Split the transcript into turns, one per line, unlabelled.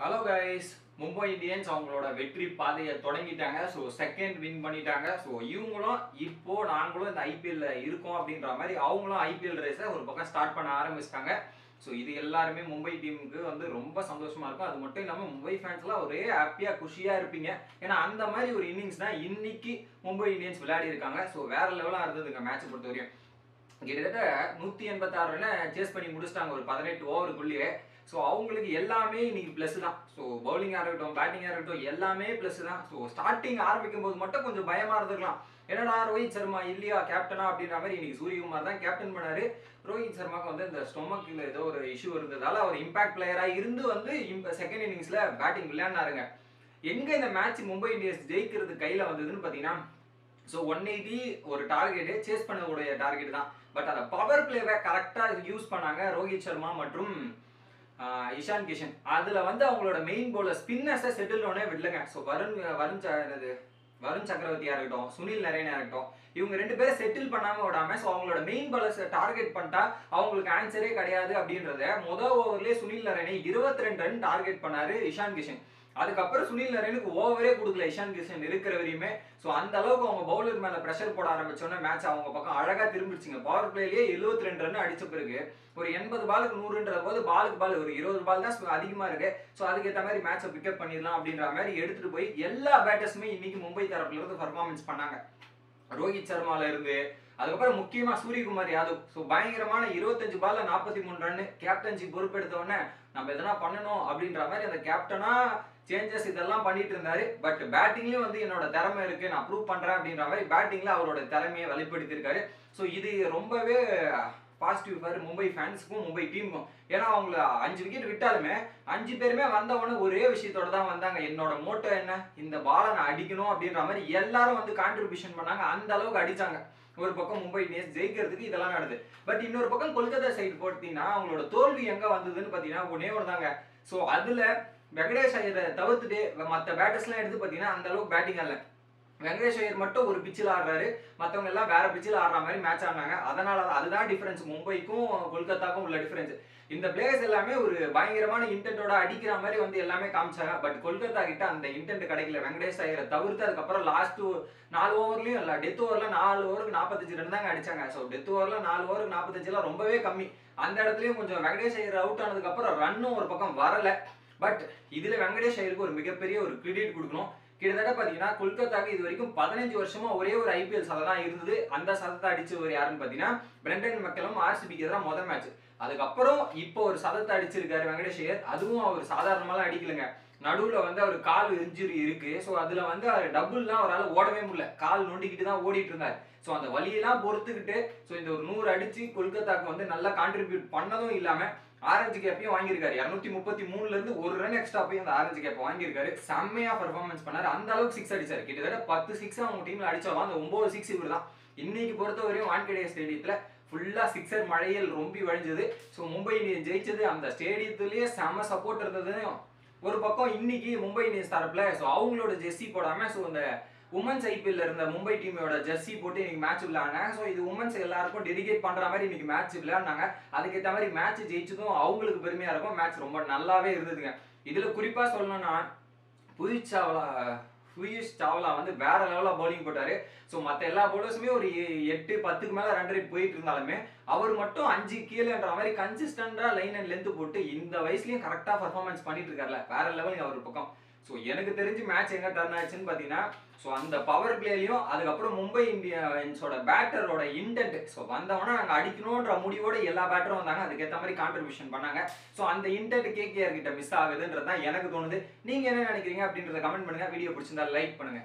Hello guys, Mumbai Indians அவங்களோட வெற்றி பாதையை தொடங்கிட்டாங்க. ஸோ செகண்ட் வின் பண்ணிட்டாங்க. ஸோ இவங்களும் இப்போ நாங்களும் இந்த ஐபிஎல்ல இருக்கோம் அப்படின்ற மாதிரி அவங்களும் ஐபிஎல் ரேஸை ஒரு பக்கம் ஸ்டார்ட் பண்ண ஆரம்பிச்சிட்டாங்க. ஸோ இது எல்லாருமே மும்பை டீமுக்கு வந்து ரொம்ப சந்தோஷமா இருக்கும். அது மட்டும் இல்லாமல் மும்பை ஃபேன்ஸ்லாம் ஒரே ஹாப்பியாக குஷியாக இருப்பீங்க. ஏன்னா அந்த மாதிரி ஒரு இன்னிங்ஸ் தான் இன்னைக்கு மும்பை இந்தியன்ஸ் விளையாடி இருக்காங்க. ஸோ வேற லெவலாக இருந்ததுங்க மேட்ச் பொறுத்த வரையும். கிட்டத்தட்ட 186 ரன்னை சேஸ் பண்ணி முடிச்சிட்டாங்க ஒரு 18 ஓவருக்குள்ளேயே. ஸோ அவங்களுக்கு எல்லாமே இன்னைக்கு ப்ளஸ் தான். ஸோ பவுலிங்காக இருக்கட்டும், பேட்டிங்காக இருக்கட்டும், எல்லாமே ப்ளஸ் தான். ஸோ ஸ்டார்டிங் ஆரம்பிக்கும் போது மட்டும் கொஞ்சம் பயமாக இருந்திருக்கலாம். என்னடா ரோஹித் சர்மா இல்லையா கேப்டனா அப்படின்ற மாதிரி. இன்னைக்கு சூரியகுமார் தான் கேப்டன் பண்ணாரு. ரோஹித் சர்மாவுக்கு வந்து இந்த ஸ்டொமக்கில் ஏதோ ஒரு இஷ்யூ இருந்ததால அவர் இம்பாக்ட் பிளேயராக இருந்து வந்து செகண்ட் இன்னிங்ஸில் பேட்டிங் விளையாடினாருங்க. எங்கே இந்த மேட்ச் மும்பை இந்தியன்ஸ் ஜெயிக்கிறது கையில் வந்ததுன்னு பார்த்தீங்கன்னா, ஸோ 180 ஒரு டார்கெட்டு சேஸ் பண்ணக்கூடிய டார்கெட் தான். பட் அதை பவர் பிளேவை கரெக்டாக யூஸ் பண்ணாங்க ரோஹித் சர்மா மற்றும் இஷான் கிஷன். அதில் வந்து அவங்களோட மெயின் பவுலர் ஸ்பின்னர்ஸை செட்டில் ஒன்னே விடலங்க. ஸோ வருண் சக்கரவர்த்தியாக இருக்கட்டும், சுனில் நரேனா இருக்கட்டும், இவங்க 2 பேரும் செட்டில் பண்ணாமல் விடாம ஸோ அவங்களோட மெயின் பவுலர்ஸை டார்கெட் பண்ணிட்டா அவங்களுக்கு ஆன்சரே கிடையாது அப்படின்றத முதல் ஓவர்லேயே சுனில் நரேனை 22 ரன் டார்கெட் பண்ணாரு இஷான் கிஷன். அதுக்கப்புறம் சுனில் நரேனுக்கு ஓவரே கொடுக்கல இஷான் கிஷன் இருக்கிற வரையுமே. ஸோ அந்த அளவுக்கு அவங்க பவுலர் மேலே ப்ரெஷர் போட ஆரம்பிச்சோன்னா மேட்ச் அவங்க பக்கம் அழகாக திரும்பிடுச்சுங்க. பவர் பிளேலேயே 72 ரன் அடிச்ச பிறகு ஒரு 80 பாலுக்கு 100ன்ற போது பாலுக்கு பால் ஒரு 20 பால் தான் அதிகமாக இருக்கு. ஸோ அதுக்கேற்ற மாதிரி மேட்சை பிக்கப் பண்ணிடலாம் அப்படின்ற மாதிரி எடுத்துட்டு போய் எல்லா பேட்டர்ஸுமே இன்னைக்கு மும்பை தரப்புல இருந்து பர்ஃபார்மன்ஸ் பண்ணாங்க. ரோஹித் சர்மால இருந்து அதுக்கப்புறம் முக்கியமா சூரியகுமார் யாதவ். ஸோ பயங்கரமான 25 பால்ல 43 ரன் கேப்டன்சி பொறுப்பெடுத்த உடனே நம்ம எதனா பண்ணணும் அப்படின்ற மாதிரி அந்த கேப்டனா சேஞ்சஸ் இதெல்லாம் பண்ணிட்டு இருந்தாரு. பட் பேட்டிங்லயும் வந்து என்னோட திறமை இருக்கு, நான் ப்ரூவ் பண்றேன் அப்படின்ற மாதிரி பேட்டிங்ல அவரோட திறமையை வெளிப்படுத்தியிருக்காரு. ஸோ இது ரொம்பவே பாசிட்டிவ் ஃபார் மும்பை ஃபேன்ஸுக்கும் மும்பை டீமுக்கும். ஏன்னா அவங்கள 5 விக்கெட் விட்டாலுமே 5 பேருமே வந்தவொடனே ஒரே விஷயத்தோட தான் வந்தாங்க. என்னோட மோட்டோ என்ன, இந்த பாலை நான் அடிக்கணும் அப்படின்ற மாதிரி எல்லாரும் வந்து கான்ட்ரிபியூஷன் பண்ணாங்க. அந்த அளவுக்கு அடிச்சாங்க. ஒரு பக்கம் மும்பை இந்தியன்ஸ் ஜெயிக்கிறதுக்கு இதெல்லாம் நடக்குது. பட் இன்னொரு பக்கம் கொல்கத்தா சைடு போட்டீங்கன்னா அவங்களோட தோல்வி எங்க வந்ததுன்னு பாத்தீங்கன்னா ஒன்னே ஒன்றுதாங்க. ஸோ அதுல வெங்கடேஷ் ஐயரை தவிர்த்துட்டு மற்ற பேட்டர்ஸ்லாம் எடுத்து பாத்தீங்கன்னா அந்த அளவுக்கு பேட்டிங் அல்ல. வெங்கடேஷ் ஐயர் மட்டும் ஒரு பிச்சில் ஆடுறாரு, மற்றவங்க எல்லாம் வேற பிச்சில் ஆடுற மாதிரி மேட்ச் ஆடினாங்க. அதனால அதுதான் டிஃபரன்ஸ் மும்பைக்கும் கொல்கத்தாக்கும் உள்ள டிஃபரன்ஸ். இந்த பிளேயர்ஸ் எல்லாமே ஒரு பயங்கரமான இன்டென்ட்டோட அடிக்கிற மாதிரி வந்து எல்லாமே காமிச்சாங்க. பட் கொல்கத்தா கிட்ட அந்த இன்டென்ட் கிடைக்கல. வெங்கடேஷ் ஐயரை தவிர்த்து அதுக்கப்புறம் லாஸ்ட் 4 ஓவர்லயும் இல்லை, டெத் ஓவர்ல 4 ஓவருக்கு 45 ரன் தாங்க அடிச்சாங்க. ஸோ டெத் ஓவர்ல 4 ஓவருக்கு 45 ரொம்பவே கம்மி. அந்த இடத்துலயும் கொஞ்சம் வெங்கடேஷ் ஐயர் அவுட் ஆனதுக்கு அப்புறம் ரன்னும் ஒரு பக்கம் வரல. பட் இதுல வெங்கடேஷ் ஐயருக்கு ஒரு மிகப்பெரிய ஒரு கிரெடிட் கொடுக்கணும். கிட்டத்தட்ட பாத்தீங்கன்னா கொல்கத்தாக்கு இது வரைக்கும் 15 வருஷமா ஒரே ஒரு ஐபிஎல் சதம் தான் இருந்தது. அந்த சதத்தை அடிச்சவர் யாருன்னு பாத்தீங்கன்னா பிரெண்டன் மெக்கலம். ஆர்சிபிக்கு எதிராக முதல் மேட்ச். அதுக்கப்புறம் இப்போ ஒரு சதத்தை அடிச்சிருக்காரு வெங்கடேஷ் ஐயர். அதுவும் அவர் சாதாரணமாலாம் அடிக்கலங்க. நடுவுல வந்து அவர் கால் இன்ஜுரி இருக்கு. ஸோ அதுல வந்து டபுள்லாம் அவரால் ஓடவே முடியல. கால் நோண்டிக்கிட்டு தான் ஓடிட்டு இருந்தார். ஸோ அந்த வலியெல்லாம் பொறுத்துக்கிட்டு ஸோ இந்த ஒரு 100 அடிச்சு கொல்கத்தாக்கு வந்து நல்லா கான்ட்ரிபியூட் பண்ணதும் இல்லாம ஆரஞ்சு கேப்பையும் வாங்கியிருக்காரு. 233ல இருந்து 1 ரன் எக்ஸ்ட்ரா போய் அந்த ஆரஞ்சு கேப் வாங்கியிருக்காரு. செம்மையா பெர்ஃபார்மன்ஸ் பண்ணாரு. அந்த அளவுக்கு 6 அடிச்சாரு. கிட்டத்தட்ட 10 6 அவங்க டீம்ல அடிச்சாலும் அந்த 9 6 இவர் தான். இன்னைக்கு பொறுத்தவரையும் வான்கடே ஸ்டேடியத்துல ஃபுல்லா சிக்ஸர் மழையில் ரொம்பி வழிஞ்சது. ஸோ மும்பை இந்தியன்ஸ் ஜெயிச்சது. அந்த ஸ்டேடியத்திலேயே செம்ம சப்போர்ட் இருந்தது. ஒரு பக்கம் இன்னைக்கு மும்பை இந்தியன்ஸ் தரப்புல ஸோ அவங்களோட ஜெர்சி போடாம ஸோ இந்த உமன்ஸ் ஐபிஎல்ல இருந்த மும்பை டீமோட ஜெர்சி போட்டு இன்னைக்கு மேட்ச் விளையாடினாங்க. ஸோ இது உமன்ஸ் எல்லாருக்கும் டெடிகேட் பண்ற மாதிரி இன்னைக்கு மேட்ச் விளையாடினாங்க. அதுக்கேற்ற மாதிரி மேட்ச் ஜெயிச்சதும் அவங்களுக்கு பெருமையா இருக்கும். மேட்ச் ரொம்ப நல்லாவே இருந்ததுங்க. இதுல குறிப்பா சொல்லணும்னா புவிஷ் சாவ்லா வந்து வேற லெவலில் பவுலிங் போட்டாரு. ஸோ மற்ற எல்லா பவுலர்ஸுமே ஒரு 8 10க்கு மேலே ரன் ரேட் போயிட்டு இருந்தாலுமே அவர் மட்டும் 5 கீழேன்ற மாதிரி கன்சிஸ்டண்டா லைன் அண்ட் லென்த் போட்டு இந்த வயசுலயும் கரெக்டாக பர்ஃபார்மன்ஸ் பண்ணிட்டு இருக்காருல, வேற லெவலுங்க அவர் பக்கம். ஸோ எனக்கு தெரிஞ்சு மேட்ச் எங்க டர்ன் ஆச்சுன்னு பார்த்தீங்கன்னா ஸோ அந்த பவர் பிளேலையும் அதுக்கப்புறம் மும்பை இந்தியன்ஸோட பேட்டரோட இன்டென்ட். ஸோ வந்தவொடனே நாங்கள் அடிக்கணுன்ற முடிவோட எல்லா பேட்டரும் வந்தாங்க. அதுக்கேற்ற மாதிரி கான்ட்ரிபியூஷன் பண்ணாங்க. ஸோ அந்த இன்டென்ட் கேகேஆர் கிட்ட மிஸ் ஆகுதுன்றது தான் எனக்கு தோணுது. நீங்க என்ன நினைக்கிறீங்க அப்படின்றத கமெண்ட் பண்ணுங்க. வீடியோ பிடிச்சிருந்தா லைக் பண்ணுங்க.